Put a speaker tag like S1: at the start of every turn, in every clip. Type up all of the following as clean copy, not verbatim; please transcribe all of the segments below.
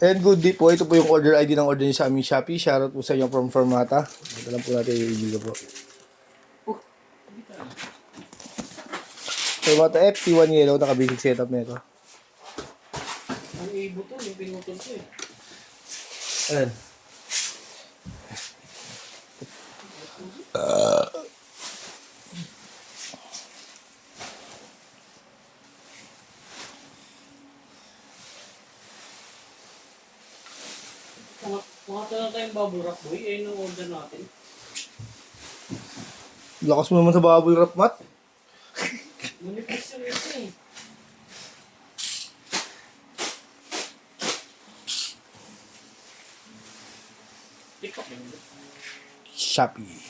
S1: And good day po. Ito po yung order ID ng order niyo sa aming Shopee. Shoutout po sa inyo from Formata. Ito lang po natin i-review po. Formata FT1 yellow. Naka-basic setup na ito.
S2: Ang ibo to, yung pinutol ko eh.
S1: Ayan.
S2: Mga na tayong bubble wrap boy, eh yung order natin.
S1: Lakas mo naman sa bubble wrap, Matt.
S2: Manipis yung isa eh. TikTok yun.
S1: Shopee.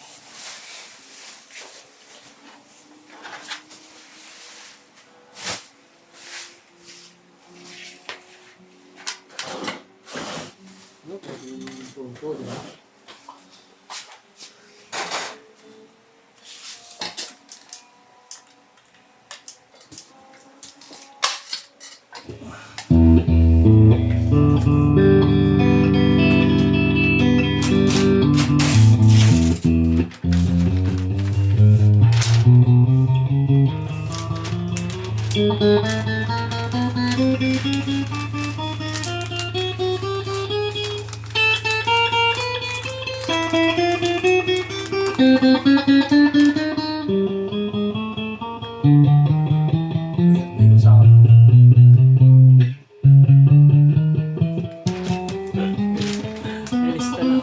S2: Ano po, yung punto, di ba? Nalista na.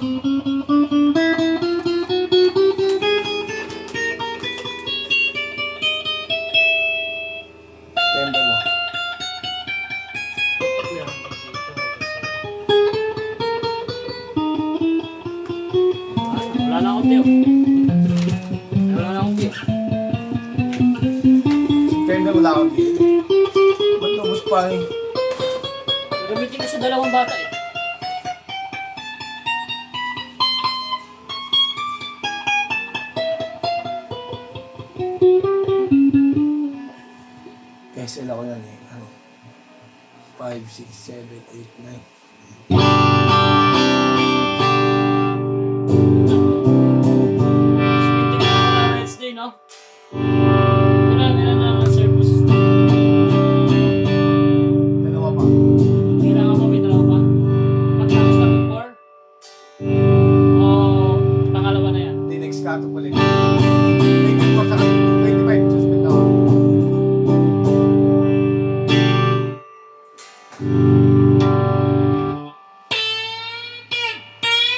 S1: Tenda mo.
S2: Wala na akong tiyo. Wala na akong tiyo.
S1: Tenda mo lang ako dito. Ba't nubos pa eh?
S2: Gamitin ko sa dalawang bata eh.
S1: SL ako yan eh. Ano? 5, 6, 7, 8, 9.
S2: Spinting ko na Wednesday, no? Ilan na service?
S1: Dalawa pa.
S2: Kailangan mo may dalawa pa? Pagkatapos na before? O pangalawa na yan?
S1: Hindi, next cut up ulit. 24 sa 25. Suspend ako.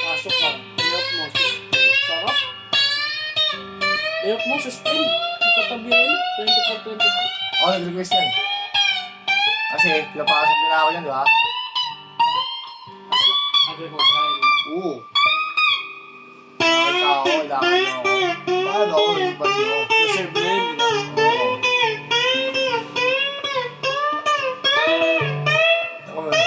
S2: Pasok ka. Layout mo. Sarap. Layout mo, suspend. Yung katabi rin. 24-25.
S1: Ako nag-request yan. Kasi pinapasok nila ako yan, di ba?
S2: Agree-host ka rin.
S1: Oo. Nakita ako, kailangan niyo ako. Paano ako? Nalipan niyo.
S2: Reserve na yun, di ba?
S1: Oo. Ako man.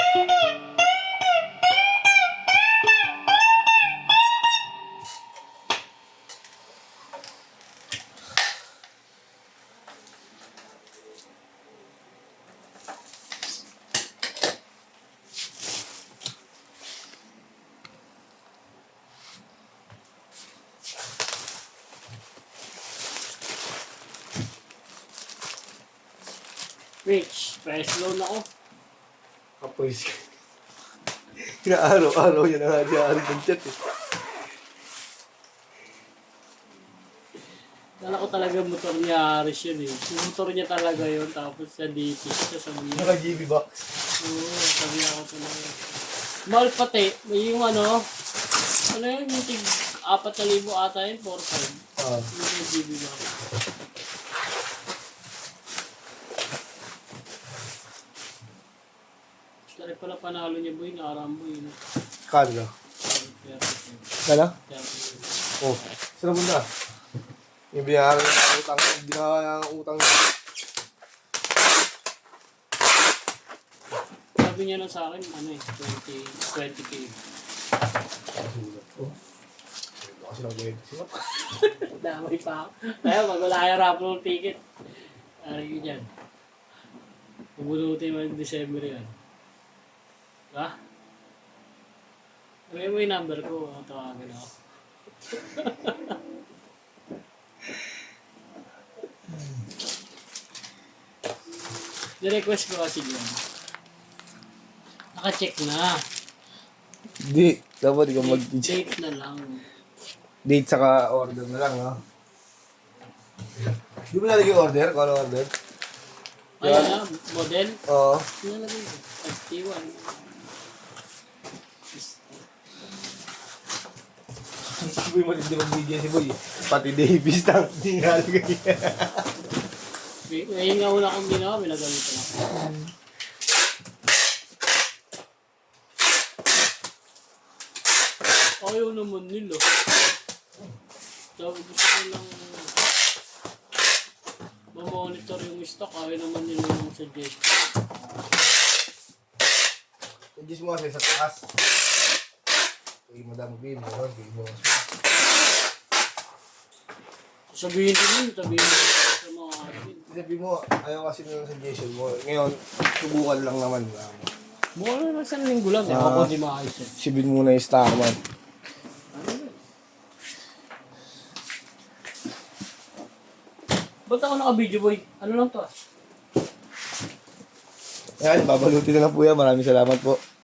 S2: Rich, price loan ako.
S1: Kapoys. Kinaaraw-araw yan ang hari-hari ng chat eh.
S2: Kala ko talaga motor niya Aris yun eh. Yung motor niya talaga yun, tapos sa DP siya sabi niya.
S1: Naka-GB box.
S2: Oo, sabi niya ako talaga. Mahal pati, may yung ano yun, yung tig 4,000 ata yun, 4,500.
S1: Ah.
S2: Yung GB ba? Dahil pala panalo niya boy, nakarambo yun.
S1: Kano? Kala? Oh. Saan na bunda? Yung binayaran ng utang. Binayaran ng utang.
S2: Sabi niya lang sa akin, ano eh, 20K.
S1: Oh. Kasi nag-edit siya.
S2: Damay pa ako. Kaya pag wala yung raffle ticket, ari ko dyan. Pubunutin mo yung December yan. Diba? May number ko. Tawagan ako. Ni-request ko kasi yun. Naka-check na.
S1: Di, dapat ikaw mag-date.
S2: Date na lang.
S1: Date saka order na lang, no? Di mo nalagay order? Kung ano order?
S2: Ay, model?
S1: Oo.
S2: Nalagay ko. 51.
S1: Si Boy matindi mag-video si Boy. Pati Davis lang, hindi nalagay.
S2: Ngayon nga una kong ginawa, may nagalitan ako. Ayaw naman nila. Sabi gusto ko lang ma-monitor yung stock. Ayaw naman nila yung suggestion.
S1: Suggest mo kasi sa taas. Uy, madami game mo, game mo.
S2: Sabihin din sa mga admin.
S1: Sabi mo, ayaw kasi ng suggestion mo. Ngayon, subukan lang naman.
S2: Mukha na lang sa linggo lang. Ako di maayos eh.
S1: Sibin muna yung stock man.
S2: Ba't ako naka-video boy? Ano lang to ah?
S1: Ayan, babalutin na lang po yan. Maraming salamat po.